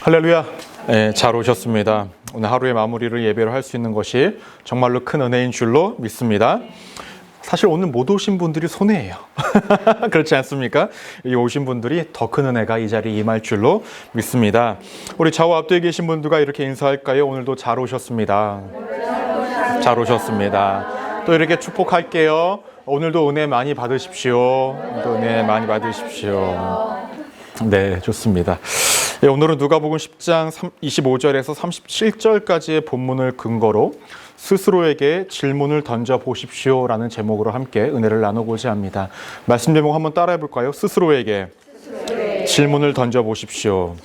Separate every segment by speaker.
Speaker 1: 할렐루야. 네, 잘 오셨습니다. 오늘 하루의 마무리를 예배로 할 수 있는 것이 정말로 큰 은혜인 줄로 믿습니다. 사실 오늘 못 오신 분들이 손해예요. 그렇지 않습니까? 이 오신 분들이 더 큰 은혜가 이 자리에 임할 줄로 믿습니다. 우리 좌우 앞뒤에 계신 분들과 이렇게 인사할까요? 오늘도 잘 오셨습니다. 잘 오셨습니다. 또 이렇게 축복할게요. 오늘도 은혜 많이 받으십시오. 오늘도 은혜 많이 받으십시오. 네, 좋습니다. 네, 오늘은 누가복음 10장 25절에서 37절까지의 본문을 근거로 스스로에게 질문을 던져보십시오 라는 제목으로 함께 은혜를 나누고자 합니다. 말씀 제목 한번 따라해 볼까요? 스스로에게 질문을 던져보십시오.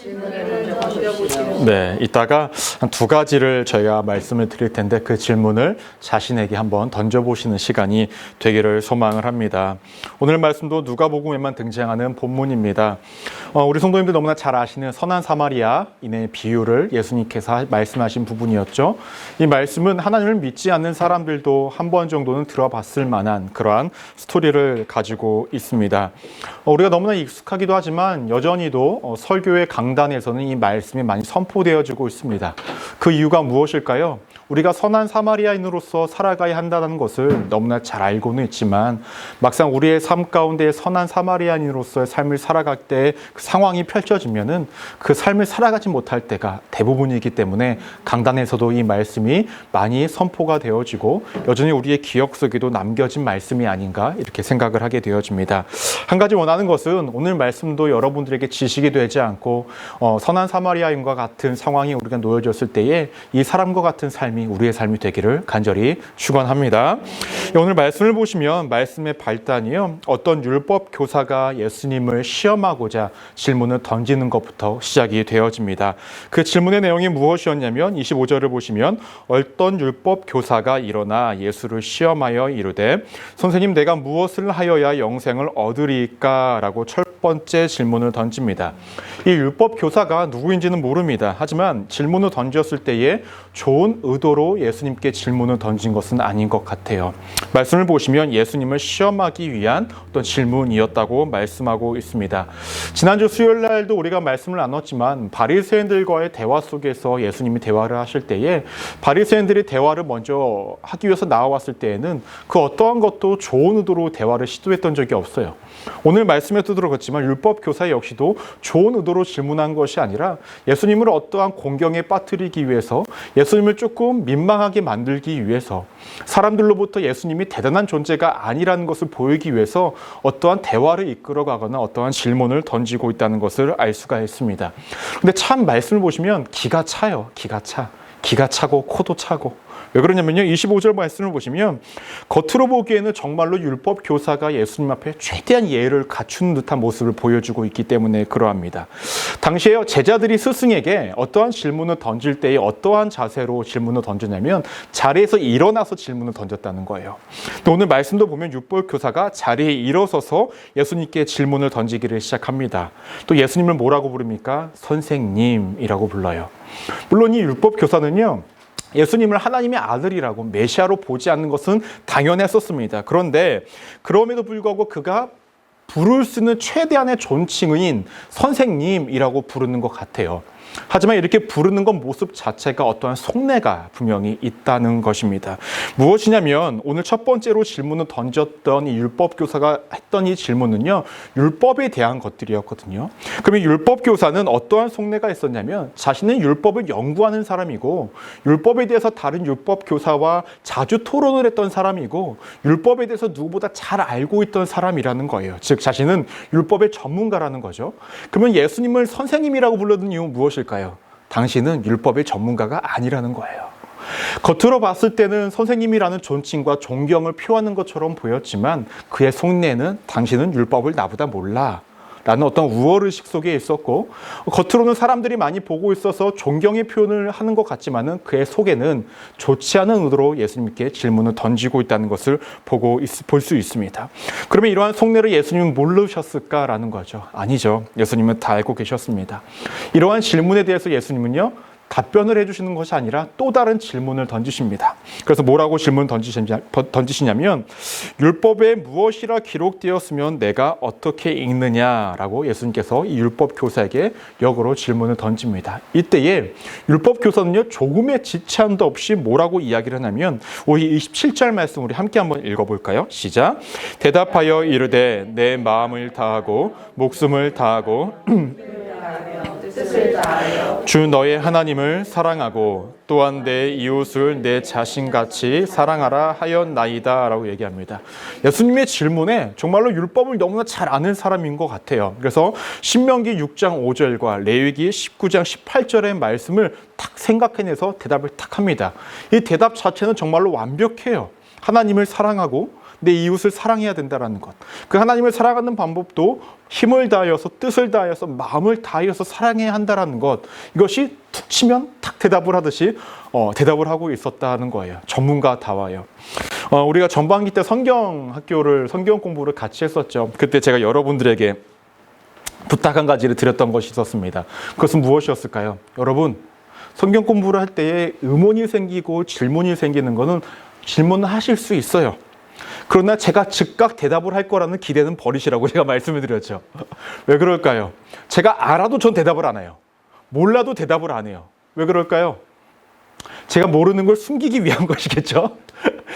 Speaker 1: 네, 이따가 한 두 가지를 저희가 말씀을 드릴 텐데 그 질문을 자신에게 한번 던져보시는 시간이 되기를 소망을 합니다. 오늘 말씀도 누가복음에만 등장하는 본문입니다. 우리 성도님들 너무나 잘 아시는 선한 사마리아인의 비유를 예수님께서 말씀하신 부분이었죠. 이 말씀은 하나님을 믿지 않는 사람들도 한 번 정도는 들어봤을 만한 그러한 스토리를 가지고 있습니다. 우리가 너무나 익숙하기도 하지만 여전히도 설교의 강단에서는 이 말씀이 많이 선포되어지고 있습니다. 그 이유가 무엇일까요? 우리가 선한 사마리아인으로서 살아가야 한다는 것을 너무나 잘 알고는 있지만 막상 우리의 삶 가운데 선한 사마리아인으로서의 삶을 살아갈 때 그 상황이 펼쳐지면은 그 삶을 살아가지 못할 때가 대부분이기 때문에 강단에서도 이 말씀이 많이 선포가 되어지고 여전히 우리의 기억 속에도 남겨진 말씀이 아닌가 이렇게 생각을 하게 되어집니다. 한 가지 원하는 것은 오늘 말씀도 여러분들에게 지식이 되지 않고 선한 사마리아인과 같은 상황이 우리가 놓여졌을 때에 이 사람과 같은 삶이 우리의 삶이 되기를 간절히 축원합니다. 오늘 말씀을 보시면 말씀의 발단이요, 어떤 율법 교사가 예수님을 시험하고자 질문을 던지는 것부터 시작이 되어집니다. 그 질문의 내용이 무엇이었냐면 25절을 보시면 어떤 율법 교사가 일어나 예수를 시험하여 이르되 선생님 내가 무엇을 하여야 영생을 얻으리까? 라고 첫 번째 질문을 던집니다. 이 율법 교사가 누구인지는 모릅니다. 하지만 질문을 던졌을 때에 좋은 의도로 예수님께 질문을 던진 것은 아닌 것 같아요. 말씀을 보시면 예수님을 시험하기 위한 어떤 질문이었다고 말씀하고 있습니다. 지난주 수요일 날도 우리가 말씀을 나눴지만 바리새인들과의 대화 속에서 예수님이 대화를 하실 때에 바리새인들이 대화를 먼저 하기 위해서 나와왔을 때에는 그 어떠한 것도 좋은 의도로 대화를 시도했던 적이 없어요. 오늘 말씀에도 들어갔지만 율법 교사 역시도 좋은 의도로 질문한 것이 아니라 예수님을 어떠한 공경에 빠뜨리기 위해서 예수님을 조금 민망하게 만들기 위해서 사람들로부터 예수님이 대단한 존재가 아니라는 것을 보이기 위해서 어떠한 대화를 이끌어가거나 어떠한 질문을 던지고 있다는 것을 알 수가 있습니다. 근데 참 말씀을 보시면 기가 차요. 기가 차고 코도 차고. 왜 그러냐면요, 25절 말씀을 보시면 겉으로 보기에는 정말로 율법 교사가 예수님 앞에 최대한 예의를 갖춘 듯한 모습을 보여주고 있기 때문에 그러합니다. 당시에 제자들이 스승에게 어떠한 질문을 던질 때에 어떠한 자세로 질문을 던졌냐면 자리에서 일어나서 질문을 던졌다는 거예요. 또 오늘 말씀도 보면 율법 교사가 자리에 일어서서 예수님께 질문을 던지기를 시작합니다. 또 예수님을 뭐라고 부릅니까? 선생님이라고 불러요. 물론 이 율법 교사는요, 예수님을 하나님의 아들이라고 메시아로 보지 않는 것은 당연했었습니다. 그런데 그럼에도 불구하고 그가 부를 수 있는 최대한의 존칭인 선생님이라고 부르는 것 같아요. 하지만 이렇게 부르는 것 모습 자체가 어떠한 속내가 분명히 있다는 것입니다. 무엇이냐면 오늘 첫 번째로 질문을 던졌던 이 율법 교사가 했던 이 질문은요, 율법에 대한 것들이었거든요. 그럼 이 율법 교사는 어떠한 속내가 있었냐면 자신은 율법을 연구하는 사람이고 율법에 대해서 다른 율법 교사와 자주 토론을 했던 사람이고 율법에 대해서 누구보다 잘 알고 있던 사람이라는 거예요. 즉 자신은 율법의 전문가라는 거죠. 그러면 예수님을 선생님이라고 불렀던 이유는 무엇일까요? 당신은 율법의 전문가가 아니라는 거예요. 겉으로 봤을 때는 선생님이라는 존칭과 존경을 표하는 것처럼 보였지만 그의 속내는 당신은 율법을 나보다 몰라 라는 어떤 우월의식 속에 있었고 겉으로는 사람들이 많이 보고 있어서 존경의 표현을 하는 것 같지만은 그의 속에는 좋지 않은 의도로 예수님께 질문을 던지고 있다는 것을 볼 수 있습니다. 그러면 이러한 속내를 예수님은 모르셨을까라는 거죠. 아니죠. 예수님은 다 알고 계셨습니다. 이러한 질문에 대해서 예수님은요, 답변을 해주시는 것이 아니라 또 다른 질문을 던지십니다. 그래서 뭐라고 질문을 던지시냐면 율법에 무엇이라 기록되었으면 내가 어떻게 읽느냐라고 예수님께서 이 율법 교사에게 역으로 질문을 던집니다. 이때에 율법 교사는요, 조금의 지체함도 없이 뭐라고 이야기를 하냐면 우리 27절 말씀 우리 함께 한번 읽어볼까요? 시작. 대답하여 이르되 내 마음을 다하고 목숨을 다하고 주 너의 하나님을 사랑하고 또한 내 이웃을 내 자신같이 사랑하라 하였나이다 라고 얘기합니다. 예수님의 질문에 정말로 율법을 너무나 잘 아는 사람인 것 같아요. 그래서 신명기 6장 5절과 레위기 19장 18절의 말씀을 탁 생각해내서 대답을 탁 합니다. 이 대답 자체는 정말로 완벽해요. 하나님을 사랑하고 내 이웃을 사랑해야 된다는 것. 그 하나님을 사랑하는 방법도 힘을 다하여서 뜻을 다하여서 마음을 다하여서 사랑해야 한다는 것. 이것이 툭 치면 탁 대답을 하듯이 대답을 하고 있었다는 거예요. 전문가다워요. 우리가 전반기 때 성경 공부를 같이 했었죠. 그때 제가 여러분들에게 부탁 한 가지를 드렸던 것이 있었습니다. 그것은 무엇이었을까요? 여러분, 성경 공부를 할 때에 의문이 생기고 질문이 생기는 것은 질문을 하실 수 있어요. 그러나 제가 즉각 대답을 할 거라는 기대는 버리시라고 제가 말씀을 드렸죠. 왜 그럴까요? 제가 알아도 전 대답을 안 해요. 몰라도 대답을 안 해요. 왜 그럴까요? 제가 모르는 걸 숨기기 위한 것이겠죠.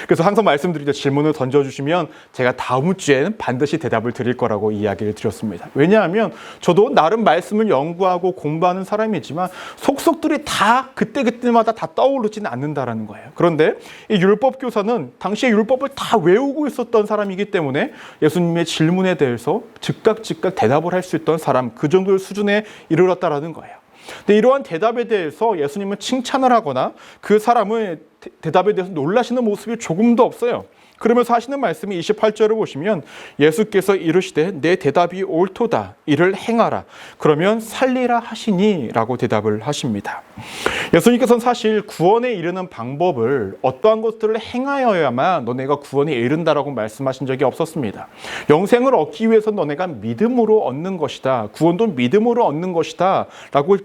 Speaker 1: 그래서 항상 말씀드리죠. 질문을 던져주시면 제가 다음 주에는 반드시 대답을 드릴 거라고 이야기를 드렸습니다. 왜냐하면 저도 나름 말씀을 연구하고 공부하는 사람이지만 속속들이 다 그때마다 다 떠오르지는 않는다라는 거예요. 그런데 이 율법 교사는 당시에 율법을 다 외우고 있었던 사람이기 때문에 예수님의 질문에 대해서 즉각 대답을 할 수 있던 사람, 그 정도의 수준에 이르렀다라는 거예요. 근데 이러한 대답에 대해서 예수님은 칭찬을 하거나 그 사람의 대답에 대해서 놀라시는 모습이 조금도 없어요. 그러면서 하시는 말씀이 28절을 보시면 예수께서 이르시되 내 대답이 옳도다. 이를 행하라. 그러면 살리라 하시니 라고 대답을 하십니다. 예수님께서는 사실 구원에 이르는 방법을 어떠한 것들을 행하여야만 너네가 구원에 이른다라고 말씀하신 적이 없었습니다. 영생을 얻기 위해서 너네가 믿음으로 얻는 것이다. 구원도 믿음으로 얻는 것이다. 라고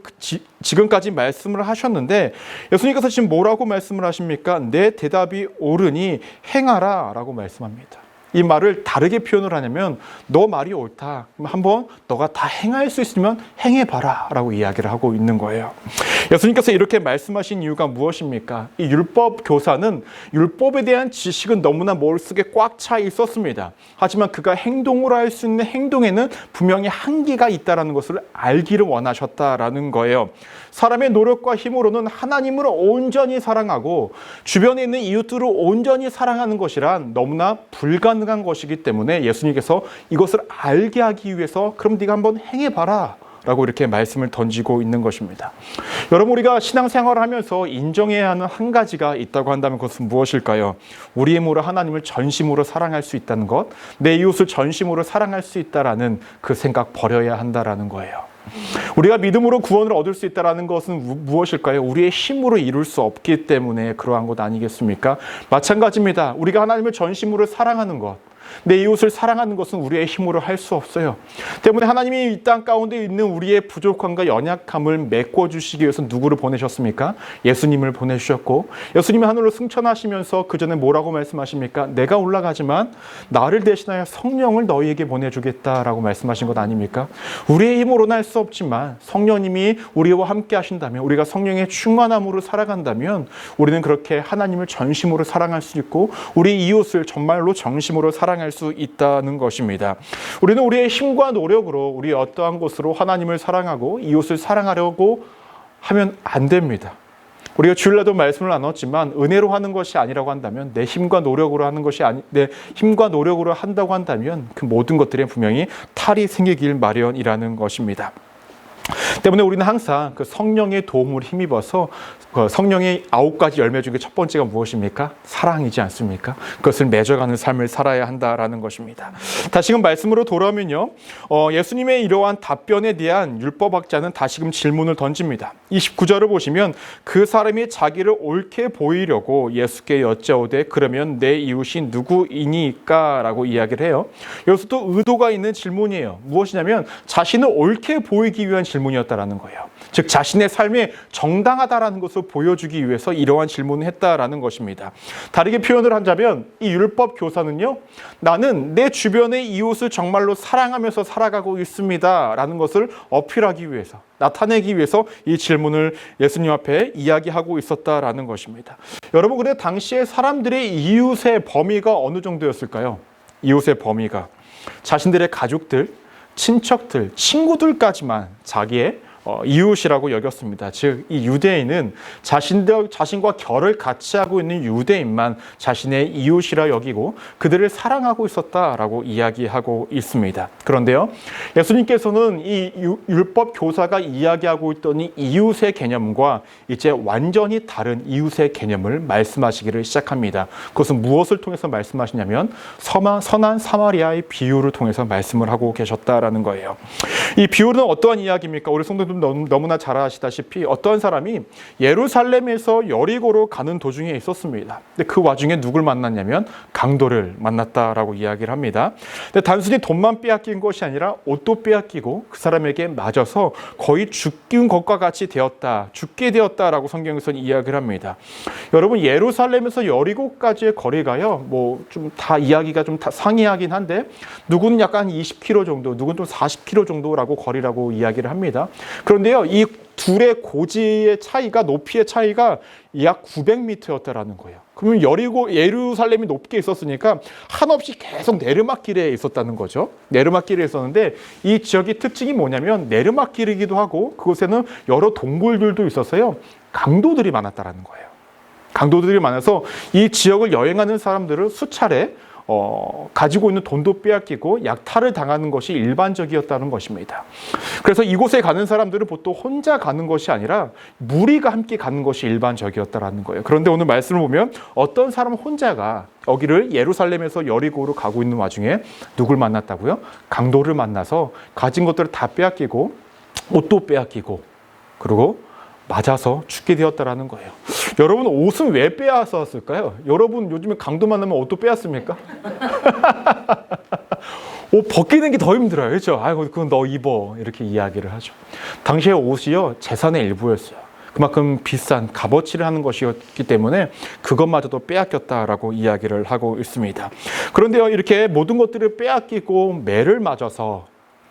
Speaker 1: 지금까지 말씀을 하셨는데 예수님께서 지금 뭐라고 말씀을 하십니까? 내 대답이 옳으니 행하라 라고 말씀합니다. 이 말을 다르게 표현을 하냐면 너 말이 옳다. 한번 너가 다 행할 수 있으면 행해봐라 라고 이야기를 하고 있는 거예요. 예수님께서 이렇게 말씀하신 이유가 무엇입니까? 이 율법 교사는 율법에 대한 지식은 너무나 머릿속에 꽉 차 있었습니다. 하지만 그가 행동으로 할 수 있는 행동에는 분명히 한계가 있다는 것을 알기를 원하셨다라는 거예요. 사람의 노력과 힘으로는 하나님을 온전히 사랑하고 주변에 있는 이웃들을 온전히 사랑하는 것이란 너무나 불가능한 것이기 때문에 예수님께서 이것을 알게 하기 위해서 그럼 네가 한번 행해봐라 라고 이렇게 말씀을 던지고 있는 것입니다. 여러분, 우리가 신앙생활을 하면서 인정해야 하는 한 가지가 있다고 한다면 그것은 무엇일까요? 우리의 힘으로 하나님을 전심으로 사랑할 수 있다는 것, 내 이웃을 전심으로 사랑할 수 있다라는 그 생각 버려야 한다라는 거예요. 우리가 믿음으로 구원을 얻을 수 있다는 것은 무엇일까요? 우리의 힘으로 이룰 수 없기 때문에 그러한 것 아니겠습니까? 마찬가지입니다. 우리가 하나님을 전심으로 사랑하는 것, 내 이웃을 사랑하는 것은 우리의 힘으로 할 수 없어요. 때문에 하나님이 이 땅 가운데 있는 우리의 부족함과 연약함을 메꿔주시기 위해서 누구를 보내셨습니까? 예수님을 보내주셨고 예수님이 하늘로 승천하시면서 그 전에 뭐라고 말씀하십니까? 내가 올라가지만 나를 대신하여 성령을 너희에게 보내주겠다라고 말씀하신 것 아닙니까? 우리의 힘으로는 할 수 없지만 성령님이 우리와 함께 하신다면, 우리가 성령의 충만함으로 살아간다면 우리는 그렇게 하나님을 전심으로 사랑할 수 있고 우리 이웃을 정말로 정심으로 사랑할 수 있다는 것입니다. 우리는 우리의 힘과 노력으로 우리 어떠한 곳으로 하나님을 사랑하고 이웃을 사랑하려고 하면 안 됩니다. 우리가 주일날도 말씀을 나눴지만 은혜로 하는 것이 아니라고 한다면, 내 힘과 노력으로 하는 것이 내 힘과 노력으로 한다고 한다면 그 모든 것들에 분명히 탈이 생기길 마련이라는 것입니다. 때문에 우리는 항상 그 성령의 도움을 힘입어서 성령의 9가지 열매 중에 첫 번째가 무엇입니까? 사랑이지 않습니까? 그것을 맺어가는 삶을 살아야 한다라는 것입니다. 다시금 말씀으로 돌아오면요, 예수님의 이러한 답변에 대한 율법학자는 다시금 질문을 던집니다. 29절을 보시면 그 사람이 자기를 옳게 보이려고 예수께 여짜오되 그러면 내 이웃이 누구이니까? 라고 이야기를 해요. 여기서 또 의도가 있는 질문이에요. 무엇이냐면 자신을 옳게 보이기 위한 질문이었다라는 거예요. 즉 자신의 삶이 정당하다라는 것을 보여주기 위해서 이러한 질문을 했다라는 것입니다. 다르게 표현을 하자면 이 율법 교사는요, 나는 내 주변의 이웃을 정말로 사랑하면서 살아가고 있습니다 라는 것을 어필하기 위해서, 나타내기 위해서 이 질문을 예수님 앞에 이야기하고 있었다라는 것입니다. 여러분, 그런데 당시에 사람들의 이웃의 범위가 어느 정도였을까요? 이웃의 범위가 자신들의 가족들, 친척들, 친구들까지만 자기의 이웃이라고 여겼습니다. 즉, 이 유대인은 자신과 결을 같이 하고 있는 유대인만 자신의 이웃이라 여기고 그들을 사랑하고 있었다라고 이야기하고 있습니다. 그런데요, 예수님께서는 이 율법 교사가 이야기하고 있던 이 이웃의 개념과 이제 완전히 다른 이웃의 개념을 말씀하시기를 시작합니다. 그것은 무엇을 통해서 말씀하시냐면 선한 사마리아의 비유를 통해서 말씀을 하고 계셨다라는 거예요. 이 비유는 어떠한 이야기입니까? 우리 성도들 너무나 잘 아시다시피 어떠한 사람이 예루살렘에서 여리고로 가는 도중에 있었습니다. 근데 그 와중에 누굴 만났냐면 강도를 만났다라고 이야기를 합니다. 근데 단순히 돈만 빼앗긴 것이 아니라 옷도 빼앗기고 그 사람에게 맞아서 거의 죽긴 것과 같이 죽게 되었다라고 성경에서는 이야기를 합니다. 여러분, 예루살렘에서 여리고까지의 거리가요, 뭐 좀 다 이야기가 좀 다 상이하긴 한데 누구는 약간 20km 정도, 누구는 좀 40km 정도라고 거리라고 이야기를 합니다. 그런데요, 이 둘의 고지의 차이가, 높이의 차이가 약 900m였다라는 거예요. 그러면 예루살렘이 높게 있었으니까 한없이 계속 내르막길에 있었다는 거죠. 내르막길에 있었는데 이 지역의 특징이 뭐냐면 내르막길이기도 하고 그곳에는 여러 동굴들도 있었어요. 강도들이 많았다라는 거예요. 강도들이 많아서 이 지역을 여행하는 사람들을 수차례 가지고 있는 돈도 빼앗기고 약탈을 당하는 것이 일반적이었다는 것입니다. 그래서 이곳에 가는 사람들은 보통 혼자 가는 것이 아니라 무리가 함께 가는 것이 일반적이었다는 거예요. 그런데 오늘 말씀을 보면 어떤 사람 혼자가 여기를 예루살렘에서 여리고로 가고 있는 와중에 누굴 만났다고요? 강도를 만나서 가진 것들을 다 빼앗기고 옷도 빼앗기고 그리고 맞아서 죽게 되었다라는 거예요. 여러분, 옷은 왜 빼앗았을까요? 여러분, 요즘에 강도 만나면 옷도 빼앗습니까? 옷 벗기는 게 더 힘들어요. 그렇죠? 아이고, 그건 너 입어. 이렇게 이야기를 하죠. 당시에 옷이요, 재산의 일부였어요. 그만큼 비싼 값어치를 하는 것이었기 때문에 그것마저도 빼앗겼다라고 이야기를 하고 있습니다. 그런데요, 이렇게 모든 것들을 빼앗기고 매를 맞아서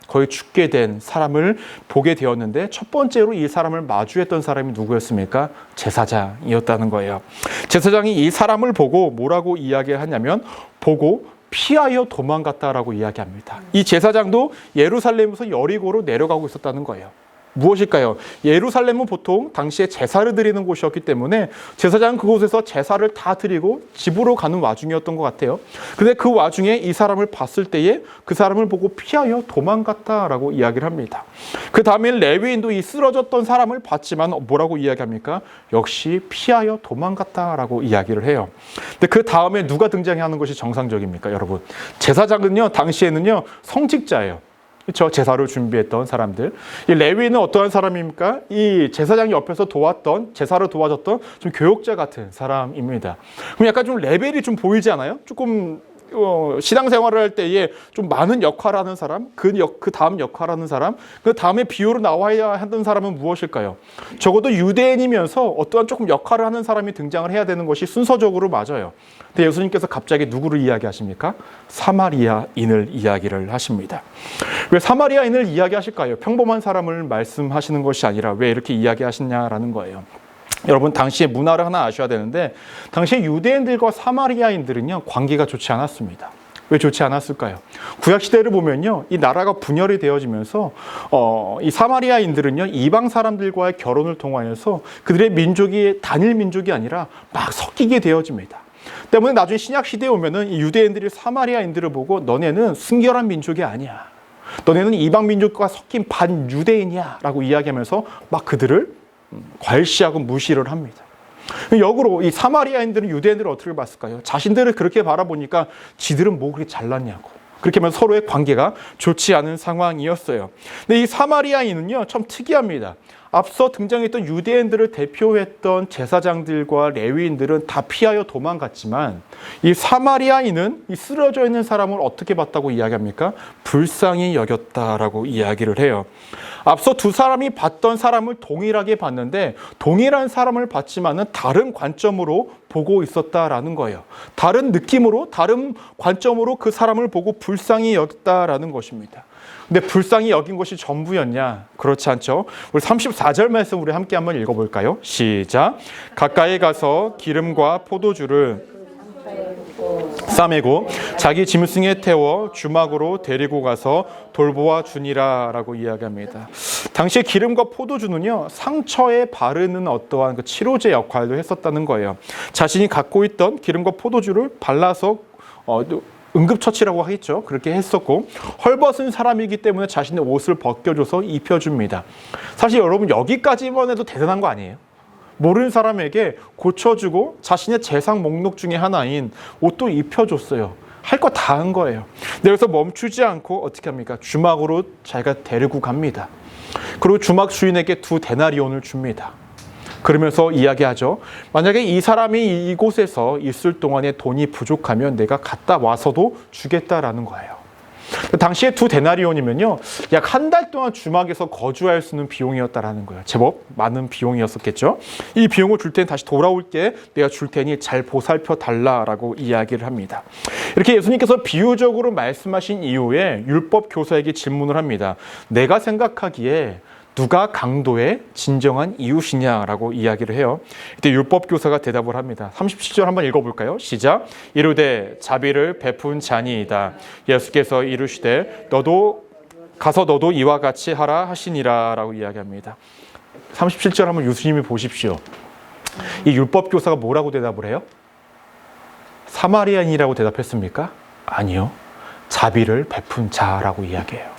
Speaker 1: 거의 죽게 된 사람을 보게 되었는데 첫 번째로 이 사람을 마주했던 사람이 누구였습니까? 제사장이었다는 거예요. 제사장이 이 사람을 보고 뭐라고 이야기하냐면 보고 피하여 도망갔다라고 이야기합니다. 이 제사장도 예루살렘에서 여리고로 내려가고 있었다는 거예요. 무엇일까요? 예루살렘은 보통 당시에 제사를 드리는 곳이었기 때문에 제사장은 그곳에서 제사를 다 드리고 집으로 가는 와중이었던 것 같아요. 근데 그 와중에 이 사람을 봤을 때에 그 사람을 보고 피하여 도망갔다라고 이야기를 합니다. 그 다음에 레위인도 이 쓰러졌던 사람을 봤지만 뭐라고 이야기합니까? 역시 피하여 도망갔다라고 이야기를 해요. 근데 그 다음에 누가 등장하는 것이 정상적입니까, 여러분? 제사장은요, 당시에는요, 성직자예요. 그렇죠? 제사를 준비했던 사람들. 이 레위는 어떠한 사람입니까? 이 제사장이 옆에서 제사를 도와줬던 좀 교역자 같은 사람입니다. 그럼 약간 좀 레벨이 좀 보이지 않아요? 조금 신앙생활을 할 때에 좀 많은 역할을 하는 사람, 그 다음 역할을 하는 사람, 그 다음에 비유로 나와야 하던 사람은 무엇일까요? 적어도 유대인이면서 어떠한 조금 역할을 하는 사람이 등장을 해야 되는 것이 순서적으로 맞아요. 근데 예수님께서 갑자기 누구를 이야기하십니까? 사마리아인을 이야기를 하십니다. 왜 사마리아인을 이야기하실까요? 평범한 사람을 말씀하시는 것이 아니라 왜 이렇게 이야기하시냐라는 거예요. 여러분, 당시의 문화를 하나 아셔야 되는데 당시의 유대인들과 사마리아인들은요, 관계가 좋지 않았습니다. 왜 좋지 않았을까요? 구약시대를 보면요, 이 나라가 분열이 되어지면서 이 사마리아인들은요, 이방 사람들과의 결혼을 통하여서 그들의 민족이 단일 민족이 아니라 막 섞이게 되어집니다. 때문에 나중에 신약시대에 오면은 이 유대인들이 사마리아인들을 보고 너네는 순결한 민족이 아니야, 너네는 이방 민족과 섞인 반유대인이야 라고 이야기하면서 막 그들을 괄시하고 무시를 합니다. 역으로 이 사마리아인들은 유대인들을 어떻게 봤을까요? 자신들을 그렇게 바라보니까 지들은 뭐 그렇게 잘났냐고. 그렇게 하면 서로의 관계가 좋지 않은 상황이었어요. 근데 이 사마리아인은요, 참 특이합니다. 앞서 등장했던 유대인들을 대표했던 제사장들과 레위인들은 다 피하여 도망갔지만 이 사마리아인은 이 쓰러져 있는 사람을 어떻게 봤다고 이야기합니까? 불쌍히 여겼다라고 이야기를 해요. 앞서 두 사람이 봤던 사람을 동일하게 봤는데 동일한 사람을 봤지만은 다른 관점으로 보고 있었다라는 거예요. 다른 느낌으로, 다른 관점으로 그 사람을 보고 불쌍히 여겼다라는 것입니다. 근데 불쌍히 여긴 것이 전부였냐? 그렇지 않죠. 우리 34절 말씀 우리 함께 한번 읽어볼까요? 시작. 가까이 가서 기름과 포도주를 싸매고 자기 짐승에 태워 주막으로 데리고 가서 돌보아 주니라 라고 이야기합니다. 당시에 기름과 포도주는요, 상처에 바르는 어떠한 그 치료제 역할도 했었다는 거예요. 자신이 갖고 있던 기름과 포도주를 발라서 응급처치라고 하겠죠. 그렇게 했었고, 헐벗은 사람이기 때문에 자신의 옷을 벗겨줘서 입혀줍니다. 사실 여러분, 여기까지만 해도 대단한 거 아니에요? 모르는 사람에게 고쳐주고 자신의 재상 목록 중에 하나인 옷도 입혀줬어요. 할 거 다 한 거예요. 그래서 멈추지 않고 어떻게 합니까? 주막으로 자기가 데리고 갑니다. 그리고 주막 주인에게 2데나리온을 줍니다. 그러면서 이야기하죠. 만약에 이 사람이 이곳에서 있을 동안에 돈이 부족하면 내가 갔다 와서도 주겠다라는 거예요. 당시에 2데나리온이면요, 약 한 달 동안 주막에서 거주할 수 있는 비용이었다라는 거예요. 제법 많은 비용이었었겠죠. 이 비용을 줄 테니 다시 돌아올게, 내가 줄 테니 잘 보살펴 달라라고 이야기를 합니다. 이렇게 예수님께서 비유적으로 말씀하신 이후에 율법 교사에게 질문을 합니다. 내가 생각하기에 누가 강도의 진정한 이웃이냐라고 이야기를 해요. 이때 율법 교사가 대답을 합니다. 37절 한번 읽어볼까요? 시작. 이르되 자비를 베푼 자니이다. 예수께서 이르시되 너도 이와 같이 하라 하시니라 라고 이야기합니다. 37절 한번 예수님이 보십시오. 이 율법 교사가 뭐라고 대답을 해요? 사마리아인이라고 대답했습니까? 아니요. 자비를 베푼 자라고 이야기해요.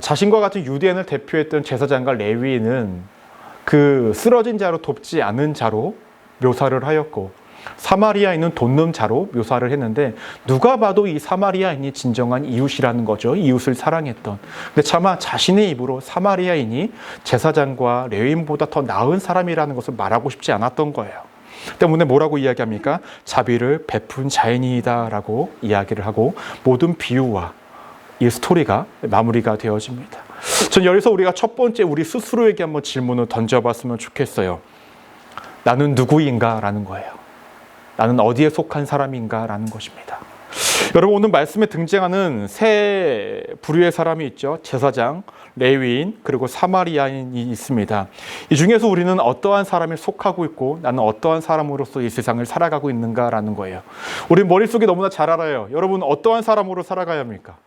Speaker 1: 자신과 같은 유대인을 대표했던 제사장과 레위인은 그 쓰러진 자로 돕지 않은 자로 묘사를 하였고, 사마리아인은 돕는 자로 묘사를 했는데, 누가 봐도 이 사마리아인이 진정한 이웃이라는 거죠. 이웃을 사랑했던. 근데 차마 자신의 입으로 사마리아인이 제사장과 레위인보다 더 나은 사람이라는 것을 말하고 싶지 않았던 거예요. 때문에 뭐라고 이야기합니까? 자비를 베푼 자인이다 라고 이야기를 하고, 모든 비유와 이 스토리가 마무리가 되어집니다. 전 여기서 우리가 첫 번째 우리 스스로에게 한번 질문을 던져봤으면 좋겠어요. 나는 누구인가? 라는 거예요. 나는 어디에 속한 사람인가? 라는 것입니다. 여러분, 오늘 말씀에 등장하는 세 부류의 사람이 있죠. 제사장, 레위인, 그리고 사마리아인이 있습니다. 이 중에서 우리는 어떠한 사람에 속하고 있고 나는 어떠한 사람으로서 이 세상을 살아가고 있는가라는 거예요. 우리 머릿속에 너무나 잘 알아요. 여러분, 어떠한 사람으로 살아가야 합니까?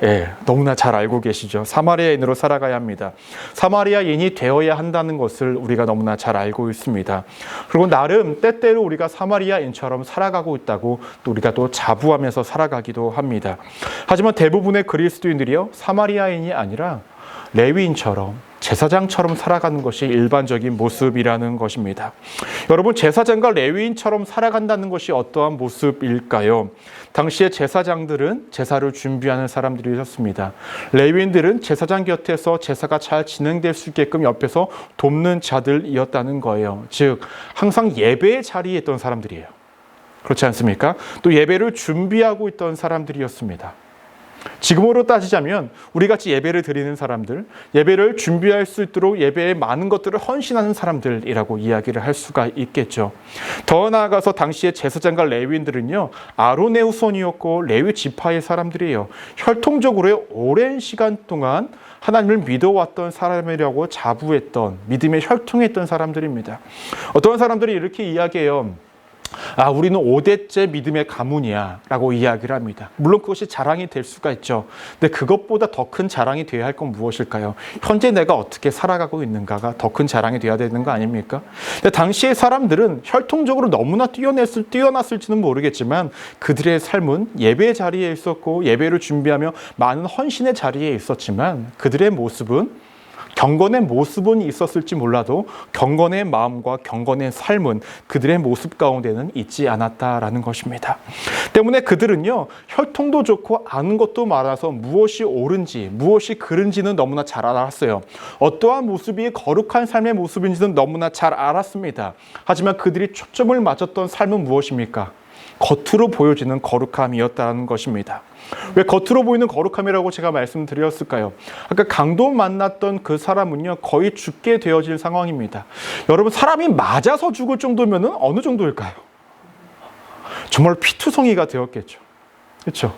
Speaker 1: 예, 너무나 잘 알고 계시죠. 사마리아인으로 살아가야 합니다. 사마리아인이 되어야 한다는 것을 우리가 너무나 잘 알고 있습니다. 그리고 나름 때때로 우리가 사마리아인처럼 살아가고 있다고 또 우리가 또 자부하면서 살아가기도 합니다. 하지만 대부분의 그리스도인들이요, 사마리아인이 아니라 레위인처럼, 제사장처럼 살아가는 것이 일반적인 모습이라는 것입니다. 여러분, 제사장과 레위인처럼 살아간다는 것이 어떠한 모습일까요? 당시의 제사장들은 제사를 준비하는 사람들이었습니다. 레위인들은 제사장 곁에서 제사가 잘 진행될 수 있게끔 옆에서 돕는 자들이었다는 거예요. 즉, 항상 예배의 자리에 있던 사람들이에요. 그렇지 않습니까? 또 예배를 준비하고 있던 사람들이었습니다. 지금으로 따지자면 우리같이 예배를 드리는 사람들, 예배를 준비할 수 있도록 예배에 많은 것들을 헌신하는 사람들이라고 이야기를 할 수가 있겠죠. 더 나아가서 당시의 제사장과 레위인들은요, 아론의 후손이었고 레위 지파의 사람들이에요. 혈통적으로 오랜 시간 동안 하나님을 믿어왔던 사람이라고 자부했던, 믿음에 혈통했던 사람들입니다. 어떤 사람들이 이렇게 이야기해요. 우리는 5대째 믿음의 가문이야 라고 이야기를 합니다. 물론 그것이 자랑이 될 수가 있죠. 근데 그것보다 더 큰 자랑이 되어야 할 건 무엇일까요? 현재 내가 어떻게 살아가고 있는가가 더 큰 자랑이 되어야 되는 거 아닙니까? 근데 당시의 사람들은 혈통적으로 너무나 뛰어났을지는 모르겠지만 그들의 삶은 예배의 자리에 있었고 예배를 준비하며 많은 헌신의 자리에 있었지만 그들의 모습은 경건의 모습은 있었을지 몰라도 경건의 마음과 경건의 삶은 그들의 모습 가운데는 있지 않았다라는 것입니다. 때문에 그들은요, 혈통도 좋고 아는 것도 많아서 무엇이 옳은지 무엇이 그른지는 너무나 잘 알았어요. 어떠한 모습이 거룩한 삶의 모습인지는 너무나 잘 알았습니다. 하지만 그들이 초점을 맞췄던 삶은 무엇입니까? 겉으로 보여지는 거룩함이었다는 것입니다. 왜 겉으로 보이는 거룩함이라고 제가 말씀드렸을까요? 아까 강도 만났던 그 사람은요, 거의 죽게 되어질 상황입니다. 여러분, 사람이 맞아서 죽을 정도면 어느 정도일까요? 정말 피투성이가 되었겠죠. 그렇죠?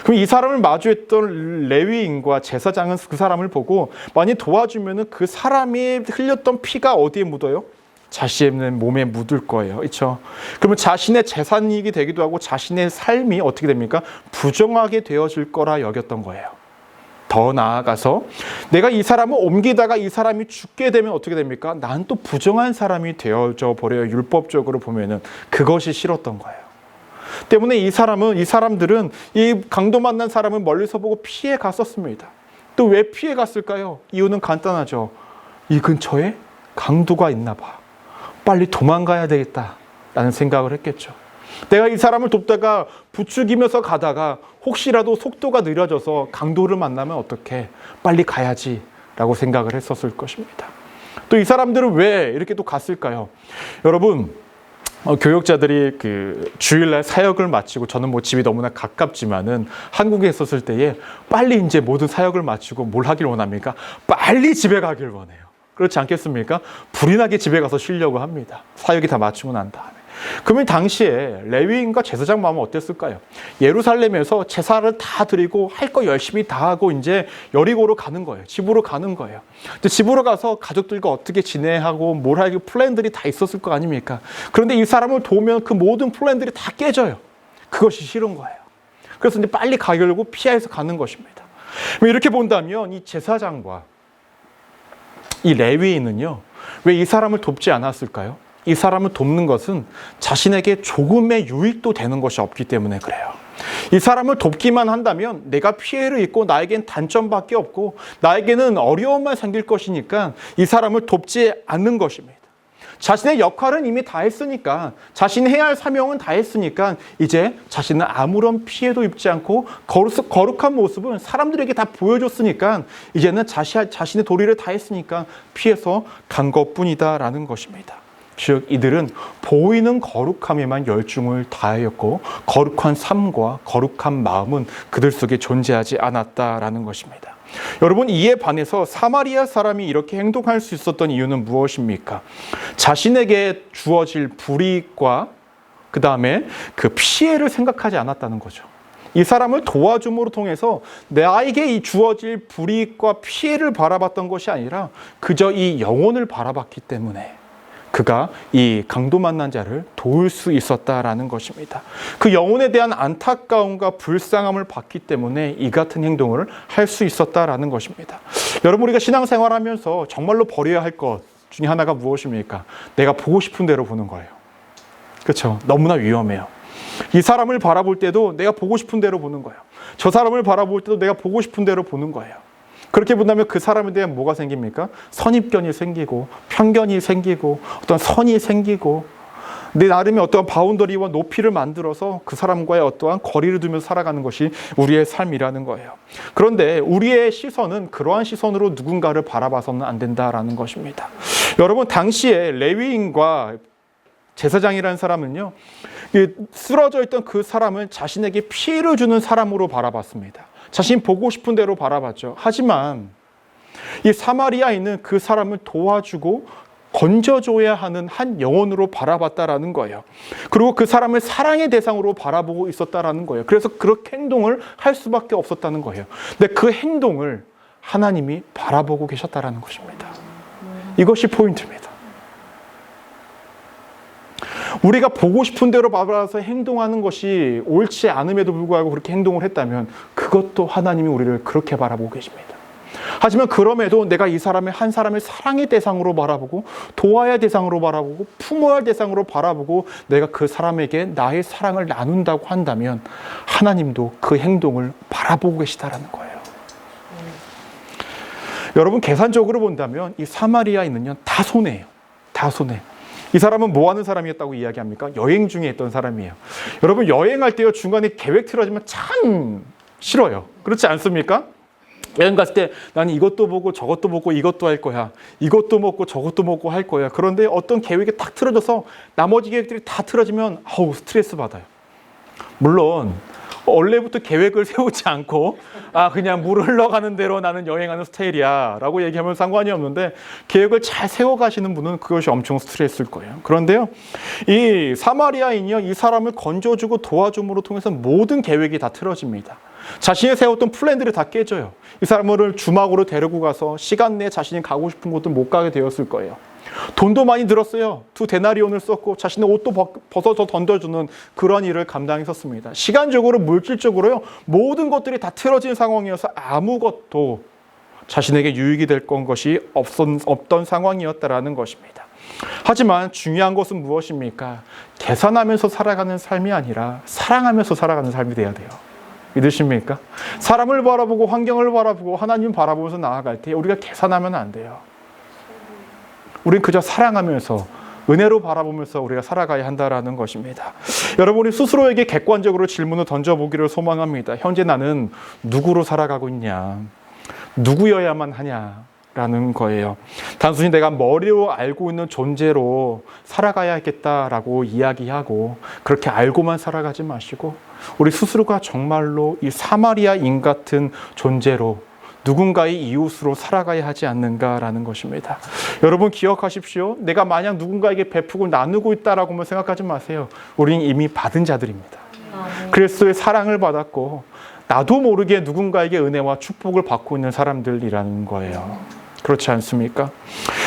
Speaker 1: 그럼 이 사람을 마주했던 레위인과 제사장은 그 사람을 보고 많이 도와주면 그 사람이 흘렸던 피가 어디에 묻어요? 자신의 몸에 묻을 거예요. 그렇죠? 그러면 자신의 재산이익이 되기도 하고 자신의 삶이 어떻게 됩니까? 부정하게 되어질 거라 여겼던 거예요. 더 나아가서 내가 이 사람을 옮기다가 이 사람이 죽게 되면 어떻게 됩니까? 난 또 부정한 사람이 되어져 버려요. 율법적으로 보면은 그것이 싫었던 거예요. 때문에 이 사람들은 이 강도 만난 사람을 멀리서 보고 피해 갔었습니다. 또 왜 피해 갔을까요? 이유는 간단하죠. 이 근처에 강도가 있나 봐. 빨리 도망가야 되겠다라는 생각을 했겠죠. 내가 이 사람을 돕다가 부추기면서 가다가 혹시라도 속도가 느려져서 강도를 만나면 어떡해? 빨리 가야지라고 생각을 했었을 것입니다. 또 이 사람들은 왜 이렇게 또 갔을까요? 여러분, 교역자들이 그 주일날 사역을 마치고 저는 집이 너무나 가깝지만은 한국에 있었을 때에 빨리 이제 모든 사역을 마치고 뭘 하길 원합니까? 빨리 집에 가길 원해요. 그렇지 않겠습니까? 불이 나게 집에 가서 쉬려고 합니다. 사역이 다 마치고 난 다음에. 그러면 당시에 레위인과 제사장 마음은 어땠을까요? 예루살렘에서 제사를 다 드리고 할 거 열심히 다 하고 이제 여리고로 가는 거예요. 집으로 가는 거예요. 집으로 가서 가족들과 어떻게 지내하고 뭘 하고 플랜들이 다 있었을 거 아닙니까? 그런데 이 사람을 도우면 그 모든 플랜들이 다 깨져요. 그것이 싫은 거예요. 그래서 이제 빨리 가려고 피해서 가는 것입니다. 이렇게 본다면 이 제사장과 이 레위인은요, 왜 이 사람을 돕지 않았을까요? 이 사람을 돕는 것은 자신에게 조금의 유익도 되는 것이 없기 때문에 그래요. 이 사람을 돕기만 한다면 내가 피해를 입고 나에겐 단점밖에 없고 나에게는 어려움만 생길 것이니까 이 사람을 돕지 않는 것입니다. 자신의 역할은 이미 다 했으니까, 자신이 해야 할 사명은 다 했으니까 이제 자신은 아무런 피해도 입지 않고 거룩한 모습은 사람들에게 다 보여줬으니까 이제는 자신의 도리를 다 했으니까 피해서 간 것뿐이다라는 것입니다. 즉 이들은 보이는 거룩함에만 열중을 다하였고 거룩한 삶과 거룩한 마음은 그들 속에 존재하지 않았다라는 것입니다. 여러분, 이에 반해서 사마리아 사람이 이렇게 행동할 수 있었던 이유는 무엇입니까? 자신에게 주어질 불이익과 그 다음에 그 피해를 생각하지 않았다는 거죠. 이 사람을 도와줌으로 통해서 나에게 이 주어질 불이익과 피해를 바라봤던 것이 아니라 그저 이 영혼을 바라봤기 때문에 그가 이 강도 만난 자를 도울 수 있었다라는 것입니다. 그 영혼에 대한 안타까움과 불쌍함을 받기 때문에 이 같은 행동을 할 수 있었다라는 것입니다. 여러분, 우리가 신앙생활하면서 정말로 버려야 할 것 중에 하나가 무엇입니까? 내가 보고 싶은 대로 보는 거예요. 그렇죠? 너무나 위험해요. 이 사람을 바라볼 때도 내가 보고 싶은 대로 보는 거예요. 저 사람을 바라볼 때도 내가 보고 싶은 대로 보는 거예요. 그렇게 본다면 그 사람에 대한 뭐가 생깁니까? 선입견이 생기고 편견이 생기고 어떤 선이 생기고 내 나름의 어떠한 바운더리와 높이를 만들어서 그 사람과의 어떠한 거리를 두면서 살아가는 것이 우리의 삶이라는 거예요. 그런데 우리의 시선은 그러한 시선으로 누군가를 바라봐서는 안 된다라는 것입니다. 여러분, 당시에 레위인과 제사장이라는 사람은요, 쓰러져 있던 그 사람은 자신에게 피해를 주는 사람으로 바라봤습니다. 자신 보고 싶은 대로 바라봤죠. 하지만 이 사마리아인은 그 사람을 도와주고 건져줘야 하는 한 영혼으로 바라봤다라는 거예요. 그리고 그 사람을 사랑의 대상으로 바라보고 있었다라는 거예요. 그래서 그렇게 행동을 할 수밖에 없었다는 거예요. 근데 그 행동을 하나님이 바라보고 계셨다라는 것입니다. 이것이 포인트입니다. 우리가 보고 싶은 대로 바라봐서 행동하는 것이 옳지 않음에도 불구하고 그렇게 행동을 했다면 그것도 하나님이 우리를 그렇게 바라보고 계십니다. 하지만 그럼에도 내가 이 사람의 한 사람의 사랑의 대상으로 바라보고 도와야 할 대상으로 바라보고 품어야 할 대상으로 바라보고 내가 그 사람에게 나의 사랑을 나눈다고 한다면 하나님도 그 행동을 바라보고 계시다라는 거예요. 여러분 계산적으로 본다면 이 사마리아인은요 다 손해예요. 다 손해. 이 사람은 뭐 하는 사람이었다고 이야기합니까? 여행 중에 있던 사람이에요. 여러분 여행할 때요 중간에 계획 틀어지면 참 싫어요. 그렇지 않습니까? 여행 갔을 때 나는 이것도 보고 저것도 보고 이것도 할 거야. 이것도 먹고 저것도 먹고 할 거야. 그런데 어떤 계획이 딱 틀어져서 나머지 계획들이 다 틀어지면 아우 스트레스 받아요. 물론 원래부터 계획을 세우지 않고 그냥 물 흘러가는 대로 나는 여행하는 스타일이야 라고 얘기하면 상관이 없는데 계획을 잘 세워가시는 분은 그것이 엄청 스트레스일 거예요. 그런데요 이 사마리아인이요 이 사람을 건져주고 도와줌으로 통해서 모든 계획이 다 틀어집니다. 자신이 세웠던 플랜들이 다 깨져요. 이 사람을 주막으로 데리고 가서 시간 내에 자신이 가고 싶은 곳도 못 가게 되었을 거예요. 돈도 많이 들었어요. 2데나리온을 썼고 자신의 옷도 벗어서 던져주는 그런 일을 감당했었습니다. 시간적으로 물질적으로요 모든 것들이 다 틀어진 상황이어서 아무것도 자신에게 유익이 될 것이 없던 상황이었다라는 것입니다. 하지만 중요한 것은 무엇입니까? 계산하면서 살아가는 삶이 아니라 사랑하면서 살아가는 삶이 돼야 돼요. 믿으십니까? 사람을 바라보고 환경을 바라보고 하나님 바라보면서 나아갈 때 우리가 계산하면 안 돼요. 우리는 그저 사랑하면서 은혜로 바라보면서 우리가 살아가야 한다라는 것입니다. 여러분이 스스로에게 객관적으로 질문을 던져보기를 소망합니다. 현재 나는 누구로 살아가고 있냐? 누구여야만 하냐라는 거예요. 단순히 내가 머리로 알고 있는 존재로 살아가야겠다라고 이야기하고 그렇게 알고만 살아가지 마시고 우리 스스로가 정말로 이 사마리아인 같은 존재로 누군가의 이웃으로 살아가야 하지 않는가라는 것입니다. 여러분 기억하십시오. 내가 만약 누군가에게 베푸고 나누고 있다라고만 생각하지 마세요. 우리는 이미 받은 자들입니다. 그리스도의 사랑을 받았고 나도 모르게 누군가에게 은혜와 축복을 받고 있는 사람들이라는 거예요. 그렇지 않습니까?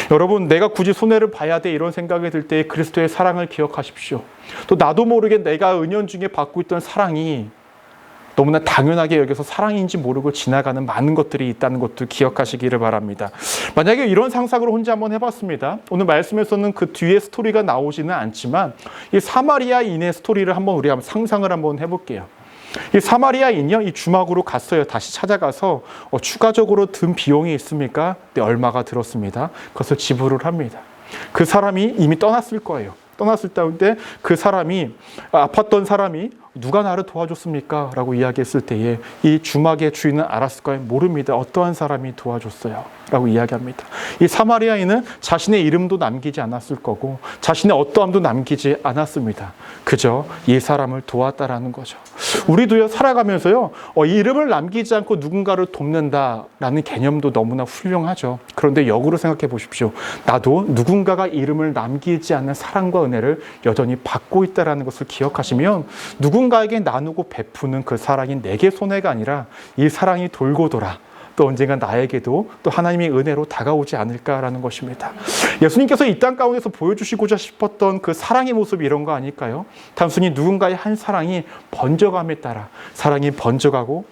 Speaker 1: 여러분 내가 굳이 손해를 봐야 돼 이런 생각이 들 때 그리스도의 사랑을 기억하십시오. 또 나도 모르게 내가 은연중에 받고 있던 사랑이 너무나 당연하게 여기서 사랑인지 모르고 지나가는 많은 것들이 있다는 것도 기억하시기를 바랍니다. 만약에 이런 상상을 혼자 한번 해봤습니다. 오늘 말씀에서는 그 뒤에 스토리가 나오지는 않지만 이 사마리아인의 스토리를 한번 우리가 상상을 한번 해볼게요. 이 사마리아인이요, 이 주막으로 갔어요. 다시 찾아가서 추가적으로 든 비용이 있습니까? 네, 얼마가 들었습니다. 그것을 지불을 합니다. 그 사람이 이미 떠났을 거예요. 떠났을 때 그 사람이 아팠던 사람이 누가 나를 도와줬습니까? 라고 이야기했을 때에 이 주막의 주인은 알았을까요? 모릅니다. 어떠한 사람이 도와줬어요? 라고 이야기합니다. 이 사마리아인은 자신의 이름도 남기지 않았을 거고 자신의 어떠함도 남기지 않았습니다. 그저 이 사람을 도왔다라는 거죠. 우리도요 살아가면서요 이름을 남기지 않고 누군가를 돕는다라는 개념도 너무나 훌륭하죠. 그런데 역으로 생각해 보십시오. 나도 누군가가 이름을 남기지 않는 사랑과 은혜를 여전히 받고 있다는 것을 기억하시면 누군가에게 나누고 베푸는 그 사랑이 내게 손해가 아니라 이 사랑이 돌고 돌아 또 언젠가 나에게도 또 하나님의 은혜로 다가오지 않을까라는 것입니다. 예수님께서 이 땅 가운데서 보여주시고자 싶었던 그 사랑의 모습이 이런 거 아닐까요? 단순히 누군가의 한 사랑이 번져감에 따라 사랑이 번져가고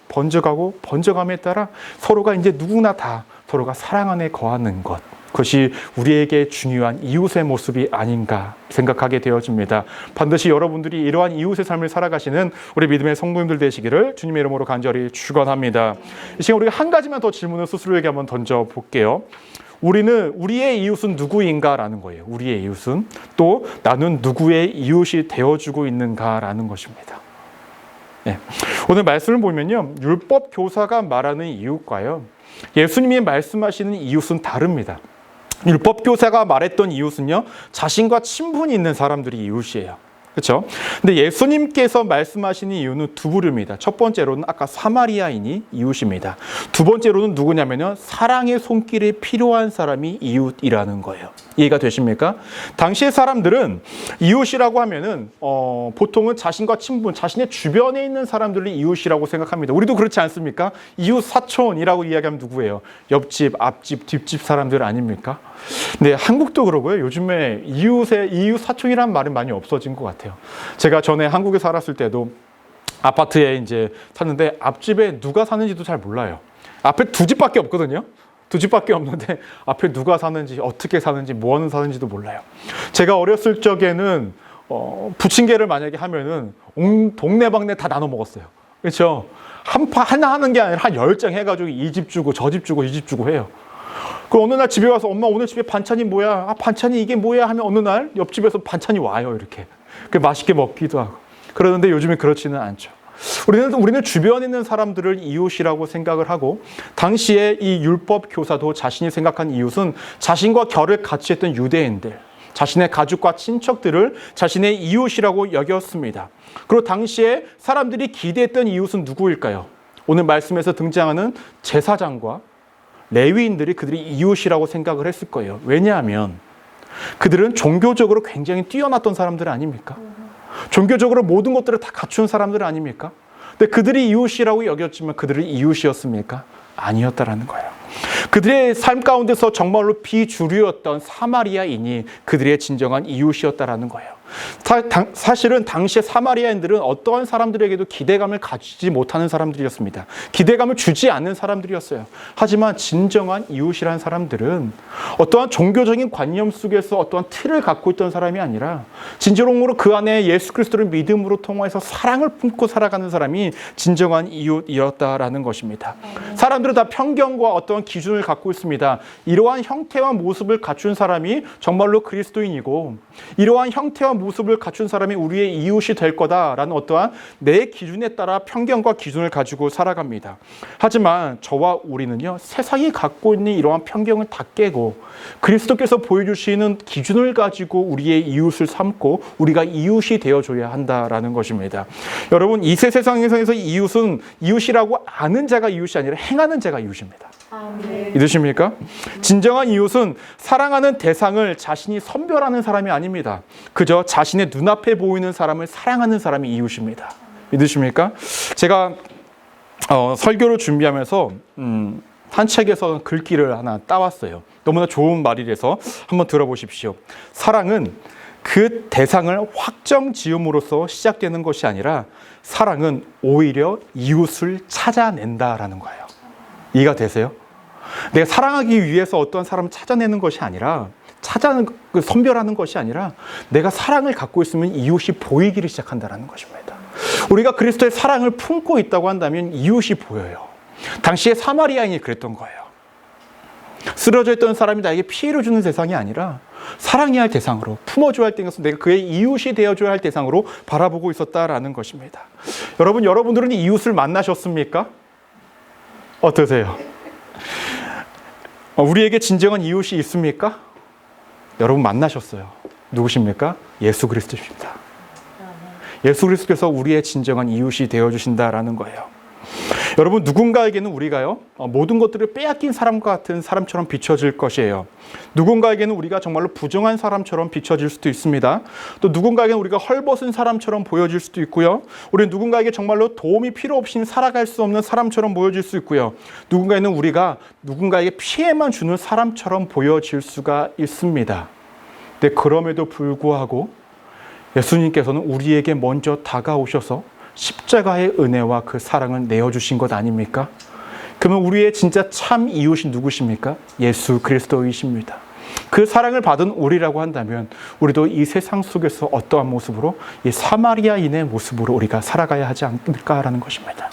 Speaker 1: 번져감에 따라 서로가 이제 누구나 다 서로가 사랑 안에 거하는 것. 그것이 우리에게 중요한 이웃의 모습이 아닌가 생각하게 되어집니다. 반드시 여러분들이 이러한 이웃의 삶을 살아가시는 우리 믿음의 성도님들 되시기를 주님의 이름으로 간절히 축원합니다. 이 시간 우리가 한 가지만 더 질문을 스스로에게 한번 던져볼게요. 우리의 이웃은 누구인가라는 거예요. 우리의 이웃은 또 나는 누구의 이웃이 되어주고 있는가라는 것입니다. 네. 오늘 말씀을 보면요, 율법 교사가 말하는 이웃과요, 예수님이 말씀하시는 이웃은 다릅니다. 율법 교사가 말했던 이웃은요, 자신과 친분이 있는 사람들이 이웃이에요. 그렇죠? 근데 예수님께서 말씀하시는 이유는 두 부류입니다. 첫 번째로는 아까 사마리아인이 이웃입니다. 두 번째로는 누구냐면요, 사랑의 손길이 필요한 사람이 이웃이라는 거예요. 이해가 되십니까? 당시의 사람들은 이웃이라고 하면은 보통은 자신과 친분, 자신의 주변에 있는 사람들이 이웃이라고 생각합니다. 우리도 그렇지 않습니까? 이웃 사촌이라고 이야기하면 누구예요? 옆집, 앞집, 뒷집 사람들 아닙니까? 네, 한국도 그러고요. 요즘에 이웃 사촌이라는 말이 많이 없어진 것 같아요. 제가 전에 한국에 살았을 때도 아파트에 이제 샀는데 앞집에 누가 사는지도 잘 몰라요. 앞에 두 집밖에 없거든요. 두 집밖에 없는데 앞에 누가 사는지, 어떻게 사는지, 뭐 하는 사는지도 몰라요. 제가 어렸을 적에는 부침개를 만약에 하면은 온 동네방네 다 나눠 먹었어요. 그렇죠? 하나 하는 게 아니라 한 10장 해가지고 이 집 주고 저 집 주고 이 집 주고 해요. 그 어느 날 집에 와서 엄마 오늘 집에 반찬이 뭐야? 아, 반찬이 이게 뭐야? 하면 어느 날 옆집에서 반찬이 와요. 이렇게. 그 맛있게 먹기도 하고. 그러는데 요즘에 그렇지는 않죠. 우리는 주변에 있는 사람들을 이웃이라고 생각을 하고, 당시에 이 율법 교사도 자신이 생각한 이웃은 자신과 결을 같이 했던 유대인들, 자신의 가족과 친척들을 자신의 이웃이라고 여겼습니다. 그리고 당시에 사람들이 기대했던 이웃은 누구일까요? 오늘 말씀에서 등장하는 제사장과 레위인들이 그들이 이웃이라고 생각을 했을 거예요. 왜냐하면 그들은 종교적으로 굉장히 뛰어났던 사람들 아닙니까? 종교적으로 모든 것들을 다 갖춘 사람들 아닙니까? 근데 그들이 이웃이라고 여겼지만 그들이 이웃이었습니까? 아니었다라는 거예요. 그들의 삶 가운데서 정말로 비주류였던 사마리아인이 그들의 진정한 이웃이었다라는 거예요. 사실은 당시의 사마리아인들은 어떠한 사람들에게도 기대감을 가지지 못하는 사람들이었습니다. 기대감을 주지 않는 사람들이었어요. 하지만 진정한 이웃이라는 사람들은 어떠한 종교적인 관념 속에서 어떠한 틀을 갖고 있던 사람이 아니라 진정으로 그 안에 예수 그리스도를 믿음으로 통해서 사랑을 품고 살아가는 사람이 진정한 이웃이었다라는 것입니다. 사람들은 다 편견과 어떠한 기준을 갖고 있습니다. 이러한 형태와 모습을 갖춘 사람이 정말로 그리스도인이고, 이러한 형태와 모습을 갖춘 사람이 우리의 이웃이 될 거다라는 어떠한 내 기준에 따라 편견과 기준을 가지고 살아갑니다. 하지만 저와 우리는요, 세상이 갖고 있는 이러한 편견을 다 깨고 그리스도께서 보여주시는 기준을 가지고 우리의 이웃을 삼고 우리가 이웃이 되어줘야 한다라는 것입니다. 여러분, 이 세상에서 이웃은 이웃이라고 아는 자가 이웃이 아니라 행하는 자가 이웃입니다. 믿으십니까? 진정한 이웃은 사랑하는 대상을 자신이 선별하는 사람이 아닙니다. 그저 자신의 눈앞에 보이는 사람을 사랑하는 사람이 이웃입니다. 믿으십니까? 제가 설교를 준비하면서 한 책에서 글귀를 하나 따왔어요. 너무나 좋은 말이라서 한번 들어보십시오. 사랑은 그 대상을 확정 지음으로써 시작되는 것이 아니라 사랑은 오히려 이웃을 찾아낸다라는 거예요. 이해가 되세요? 내가 사랑하기 위해서 어떤 사람을 찾아내는 것이 아니라, 선별하는 것이 아니라 내가 사랑을 갖고 있으면 이웃이 보이기를 시작한다는 것입니다. 우리가 그리스도의 사랑을 품고 있다고 한다면 이웃이 보여요. 당시에 사마리아인이 그랬던 거예요. 쓰러져 있던 사람이 나에게 피해를 주는 대상이 아니라 사랑해야 할 대상으로, 품어줘야 할 대상으로, 내가 그의 이웃이 되어줘야 할 대상으로 바라보고 있었다라는 것입니다. 여러분들은 이웃을 만나셨습니까? 어떠세요? 우리에게 진정한 이웃이 있습니까? 여러분 만나셨어요. 누구십니까? 예수 그리스도십니다. 예수 그리스도께서 우리의 진정한 이웃이 되어주신다라는 거예요. 여러분, 누군가에게는 우리가요, 모든 것들을 빼앗긴 사람과 같은 사람처럼 비춰질 것이에요. 누군가에게는 우리가 정말로 부정한 사람처럼 비춰질 수도 있습니다. 또 누군가에게는 우리가 헐벗은 사람처럼 보여질 수도 있고요. 우리는 누군가에게 정말로 도움이 필요 없이 살아갈 수 없는 사람처럼 보여질 수 있고요. 누군가에는 우리가 누군가에게 피해만 주는 사람처럼 보여질 수가 있습니다. 근데 그럼에도 불구하고 예수님께서는 우리에게 먼저 다가오셔서 십자가의 은혜와 그 사랑을 내어주신 것 아닙니까? 그러면 우리의 진짜 참 이웃이 누구십니까? 예수 그리스도이십니다. 그 사랑을 받은 우리라고 한다면 우리도 이 세상 속에서 어떠한 모습으로, 이 사마리아인의 모습으로 우리가 살아가야 하지 않을까라는 것입니다.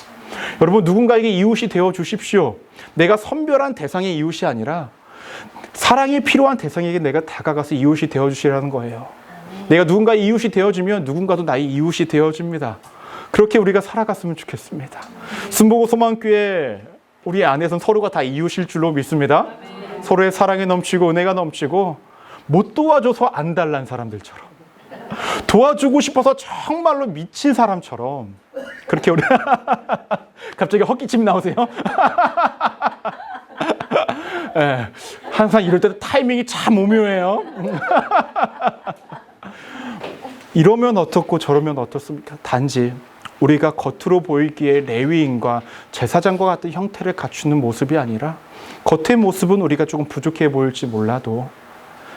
Speaker 1: 여러분, 누군가에게 이웃이 되어 주십시오. 내가 선별한 대상의 이웃이 아니라 사랑이 필요한 대상에게 내가 다가가서 이웃이 되어 주시라는 거예요. 내가 누군가의 이웃이 되어주면 누군가도 나의 이웃이 되어줍니다. 그렇게 우리가 살아갔으면 좋겠습니다. 순복음 소망교회 우리 안에서는 서로가 다 이웃일 줄로 믿습니다. 서로의 사랑이 넘치고 은혜가 넘치고, 못 도와줘서 안달난 사람들처럼, 도와주고 싶어서 정말로 미친 사람처럼, 그렇게 우리 갑자기 헛기침 나오세요? 네, 항상 이럴 때 타이밍이 참 오묘해요. 이러면 어떻고 저러면 어떻습니까? 단지 우리가 겉으로 보이기에 레위인과 제사장과 같은 형태를 갖추는 모습이 아니라, 겉의 모습은 우리가 조금 부족해 보일지 몰라도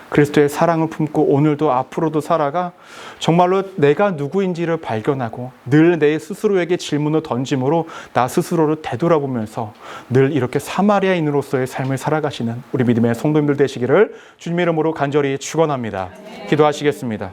Speaker 1: 그리스도의 사랑을 품고 오늘도 앞으로도 살아가 정말로 내가 누구인지를 발견하고 늘 내 스스로에게 질문을 던짐으로 나 스스로를 되돌아보면서 늘 이렇게 사마리아인으로서의 삶을 살아가시는 우리 믿음의 성도님들 되시기를 주님의 이름으로 간절히 축원합니다. 기도하시겠습니다.